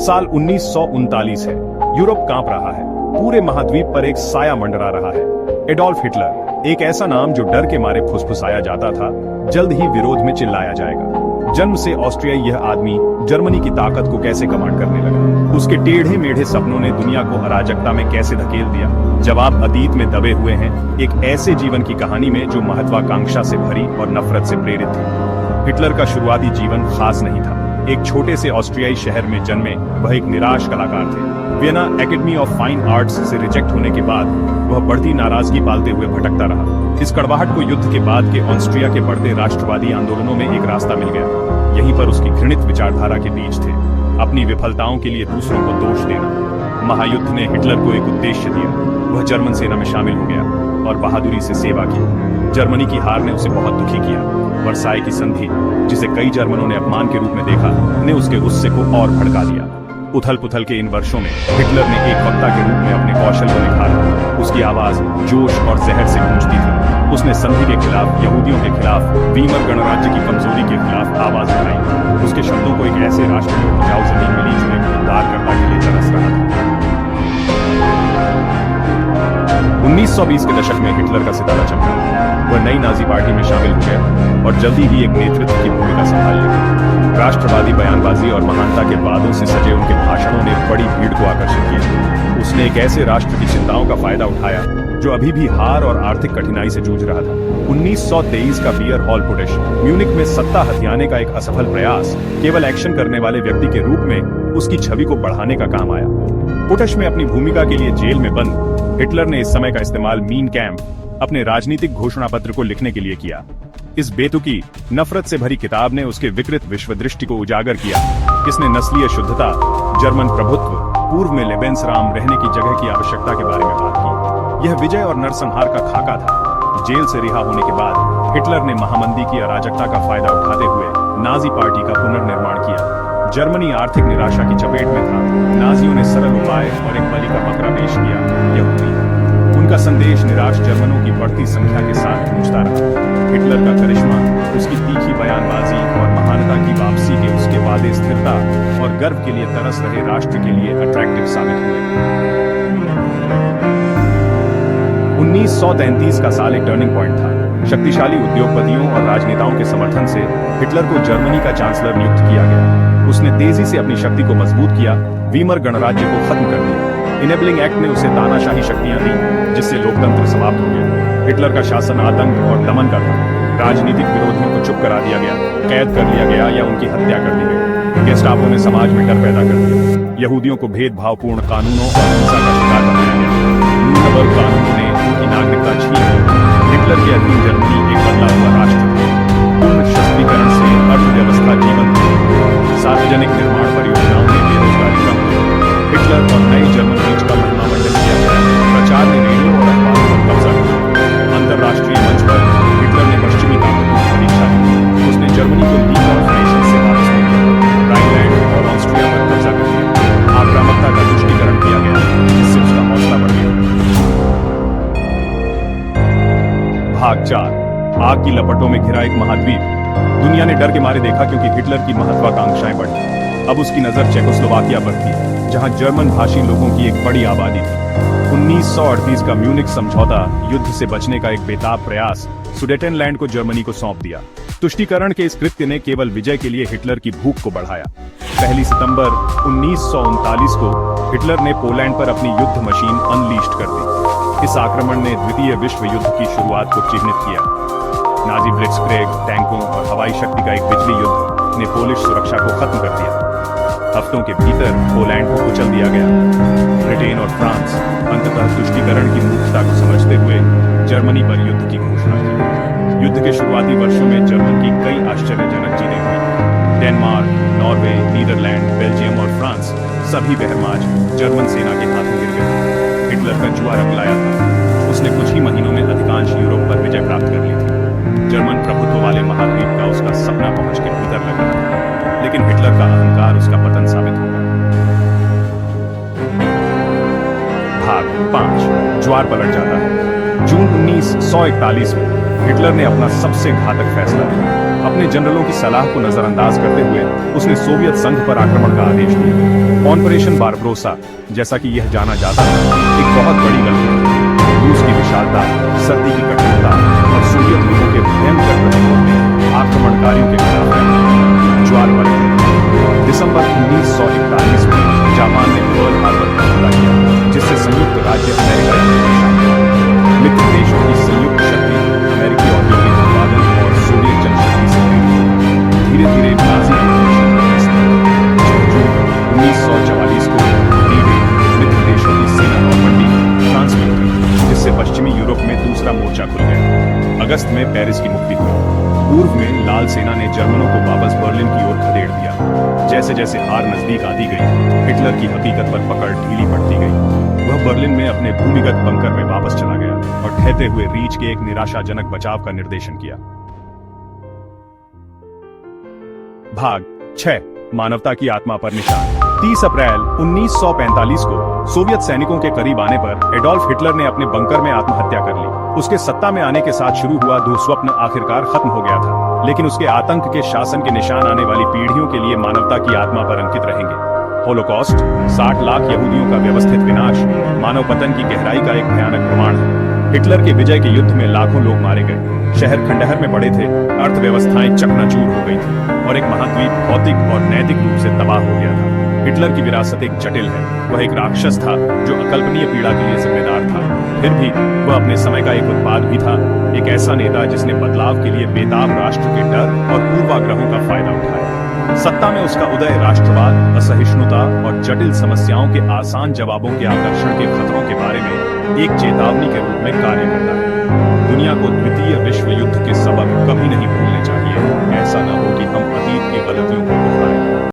साल 1939 है। यूरोप कांप रहा है। पूरे महाद्वीप पर एक साया मंडरा रहा है। एडोल्फ हिटलर, एक ऐसा नाम जो डर के मारे फुसफुसाया जाता था, जल्द ही विरोध में चिल्लाया जाएगा। जन्म से ऑस्ट्रियाई यह आदमी जर्मनी की ताकत को कैसे कमांड करने लगा, उसके टेढ़े मेढ़े सपनों ने दुनिया को अराजकता में कैसे धकेल दिया। जब आप अतीत में दबे हुए हैं, एक ऐसे जीवन की कहानी में जो महत्वाकांक्षा से भरी और नफरत से प्रेरित थी। हिटलर का शुरुआती जीवन खास नहीं था। एक छोटे से ऑस्ट्रियाई शहर में जन्मे वह एक निराश कलाकार थे। Vienna academy of fine arts से रिजेक्ट होने के बाद वह बढ़ती नाराजगी पालते हुए भटकता रहा। इस कड़वाहट को युद्ध के बाद के ऑस्ट्रिया के बढ़ते राष्ट्रवादी आंदोलनों में एक रास्ता मिल गया। यहीं पर उसकी घृणित विचारधारा के बीज थे, अपनी विफलताओं के लिए दूसरों को दोष देना। महायुद्ध ने हिटलर को एक उद्देश्य दिया। वह जर्मन सेना में शामिल हो गया और बहादुरी से सेवा की। जर्मनी की हार ने उसे बहुत दुखी किया। वर्साई की संधि, जिसे कई जर्मनों ने अपमान के रूप में देखा, ने उसके गुस्से को और भड़का दिया। उथल पुथल के इन वर्षों में हिटलर ने एक वक्ता के रूप में अपने कौशल को निखारा। उसकी आवाज जोश और जहर से गूंजती थी। उसने संधि के खिलाफ, यहूदियों के खिलाफ, वीमर गणराज्य की कमजोरी के खिलाफ आवाज उठाई। उसके शब्दों को एक ऐसे राष्ट्र की उपजाऊ जमीन मिली जो एक उद्धारकर्ता के लिए तरस रहा था। 1920 के दशक में हिटलर का सितारा चमका। वह नई नाजी पार्टी में शामिल हो गया और जल्दी ही एक नेतृत्व की भूमिका संभाल ली। राष्ट्रवादी बयानबाजी और महानता के वादों से सजे उनके भाषणों ने बड़ी भीड़ को आकर्षित किया। उसने एक ऐसे राष्ट्र की चिंताओं का फायदा उठाया जो अभी भी हार और आर्थिक कठिनाई से जूझ रहा था। 1923 का बियर हॉल पुटश, म्यूनिक में सत्ता हथियाने का एक असफल प्रयास, केवल एक्शन करने वाले व्यक्ति के रूप में उसकी छवि को बढ़ाने का काम आया। पुटश में अपनी भूमिका के लिए जेल में बंद हिटलर ने इस समय का इस्तेमाल मीन कैंप, अपने राजनीतिक घोषणा पत्र को लिखने के लिए किया। इस बेतुकी, नफरत से भरी किताब ने उसके विकृत विश्व दृष्टि को उजागर किया। इसने नस्लीय शुद्धता, जर्मन प्रभुत्व, पूर्व में लेबेंसराम रहने की जगह की आवश्यकता के बारे में बात की। यह विजय और नरसंहार का खाका था। जेल से रिहा होने के बाद हिटलर ने महामंदी की अराजकता का फायदा उठाते हुए नाजी पार्टी का पुनर्निर्माण किया। जर्मनी आर्थिक निराशा की चपेट में था। नाजियों ने सरल उपाय और एक बलि का बकरा पेश किया, यहूदी। उनका संदेश निराश जर्मनों की बढ़ती संख्या के साथ गूंजता रहा। हिटलर का करिश्मा, उसकी तीखी बयानबाजी और महानता की वापसी के उसके वादे स्थिरता और गर्व के लिए तरस रहे राष्ट्र के लिए अट्रैक्टिव साबित हुए। 1933 का साल एक टर्निंग पॉइंट था। शक्तिशाली उद्योगपतियों और राजनेताओं के समर्थन से हिटलर को जर्मनी का चांसलर नियुक्त किया गया। उसने तेजी से अपनी शक्ति को मजबूत किया, वीमर गणराज्य को खत्म कर दिया। इनेबलिंग एक्ट ने उसे तानाशाही शक्तियां दी, जिससे लोकतंत्र समाप्त हो गया। हिटलर का शासन आतंक और दमन का था। राजनीतिक विरोधियों को चुप करा दिया गया, कैद कर लिया गया या उनकी हत्या कर दी गई। गेस्टापो ने समाज में डर पैदा कर दिया। यहूदियों को भेदभावपूर्ण कानूनों और हिंसा का शिकार बनाया गया। न्यूनबर्ग कानूनों ने उनकी नागरिकता छीन ली। हिटलर के अधीन जर्मनी एक बदला हुआ राष्ट्र था। पूर्ण शस्त्रीकरण से अर्थव्यवस्था जीवन थी। सार्वजनिक निर्माण परियोजनाओं में बेरोजगारी कम हुई। हिटलर और नए जर्मन बीच का महामंडल किया गया। प्रचार ने रेडियो और अखबारों पर कब्जा किया। अंतर्राष्ट्रीय मंच पर हिटलर ने पश्चिमी ताकतों की परीक्षा की। उसने जर्मनी को लीग ऑफ नेशंस से वापस ले लिया, राइनलैंड और ऑस्ट्रिया पर कब्जा कर लिया। आक्रामकता का तुष्टीकरण किया गया, जिससे उसका हौसला बढ़ गया। भाग 4, आग की लपटों में घिरा एक महाद्वीप। दुनिया ने डर के मारे देखा क्योंकि हिटलर की महत्वाकांक्षाएं बढ़ी। अब उसकी नजर चेकोस्लोवाकिया पर थी, जहां जर्मन भाषी लोगों की एक बड़ी आबादी थी। 1938 का म्यूनिक समझौता, युद्ध से बचने का एक बेताब प्रयास, सुडेटेनलैंड को जर्मनी को सौंप दिया। तुष्टीकरण के इस कृत्य ने केवल विजय के लिए हिटलर की भूख को बढ़ाया। 1 सितंबर 1939 को हिटलर ने पोलैंड पर अपनी युद्ध मशीन अनलीस्ट कर दी। इस आक्रमण ने द्वितीय विश्व युद्ध की शुरुआत को चिह्नित किया। नाजी ब्लिट्जक्रेग, टैंकों और हवाई शक्ति का एक बिजली युद्ध ने पोलिश सुरक्षा को खत्म कर दिया। हफ्तों के भीतर पोलैंड को कुचल दिया गया। ब्रिटेन और फ्रांस अंततः तुष्टीकरण की मूर्खता को समझते हुए जर्मनी पर युद्ध की घोषणा की। युद्ध के शुरुआती वर्षों में जर्मन की कई आश्चर्यजनक जीतें हुई। डेनमार्क, नॉर्वे, नीदरलैंड, बेल्जियम और फ्रांस सभी बहरमाज जर्मन सेना के हाथों गिर गए। हिटलर का जुआ रंग लाया था। उसने कुछ ही महीनों में अधिकांश यूरोप पर विजय प्राप्त कर ली थी। जर्मन प्रभुत्व वाले महाद्वीप का उसका सपना पहुंच के भीतर लगा था, लेकिन हिटलर का अहंकार उसका पतन साबित होगा। भाग 5, ज्वार पलट जाता है। जून 1941 में हिटलर ने अपना सबसे घातक फैसला लिया। अपने जनरलों की सलाह को नजरअंदाज करते हुए उसने सोवियत संघ पर आक्रमण का आदेश दिया। ऑपरेशन बारबरोसा, जैसा कि यह जाना जाता है, एक बहुत बड़ी गलती थी। रूस की विशालता, सर्दी की कठिनता और सोवियत लोगों के भयंकर प्रतिरोध ने आक्रमणकारियों के खिलाफ ज्वार पर दिसंबर 1941 में जापान ने पर्ल हार्बर पर हमला किया, जिससे संयुक्त राज्य अमेरिका मित्र देशों की संयुक्त शक्ति अमेरिकी औद्योगिक उत्पादन और सोवियत जनशक्ति से धीरे धीरे नाजी जून 1944 को डी-डे मित्र देशों की सेना नॉर्मंडी फ्रांस में उतरी, जिससे पश्चिमी यूरोप में दूसरा मोर्चा खुल गया। अगस्त में पेरिस की मुक्ति हुई। पूर्व में लाल सेना ने जर्मनों को वापस बर्लिन की ओर खदेड़ दिया। जैसे जैसे हार नजदीक आती गई, हिटलर की हकीकत पर पकड़ ढीली पड़ती गई। वह बर्लिन में अपने भूमिगत बंकर में वापस चला गया और ढहते हुए रीच के एक निराशाजनक बचाव का निर्देशन किया। भाग 6, मानवता की आत्मा पर निशान। 30 अप्रैल 1945 को सोवियत सैनिकों के करीब आने पर एडोल्फ हिटलर ने अपने बंकर में आत्महत्या कर ली। उसके सत्ता में आने के साथ शुरू हुआ दुःस्वप्न आखिरकार खत्म हो गया था, लेकिन उसके आतंक के शासन के निशान आने वाली पीढ़ियों के लिए मानवता की आत्मा पर अंकित रहेंगे। होलोकॉस्ट, 60 लाख यहूदियों का व्यवस्थित विनाश, मानव पतन की गहराई का एक भयानक प्रमाण है। हिटलर के विजय के युद्ध में लाखों लोग मारे गए, शहर खंडहर में पड़े थे, अर्थव्यवस्थाएं चकनाचूर हो गई थी और एक महाद्वीप भौतिक और नैतिक रूप से तबाह हो गया था। हिटलर की विरासत एक जटिल है। वह एक राक्षस था जो अकल्पनीय पीड़ा के लिए जिम्मेदार था। फिर भी वह अपने समय का एक उत्पाद भी था, एक ऐसा नेता जिसने बदलाव के लिए बेताब राष्ट्र के डर और पूर्वाग्रहों का फायदा उठाया। सत्ता में उसका उदय राष्ट्रवाद, असहिष्णुता और जटिल समस्याओं के आसान जवाबों के आकर्षण के खतरों के बारे में एक चेतावनी के रूप में कार्य करता है। दुनिया को द्वितीय विश्व युद्ध के सबक कभी नहीं भूलने चाहिए। ऐसा न हो कि हम अतीत की गलतियों को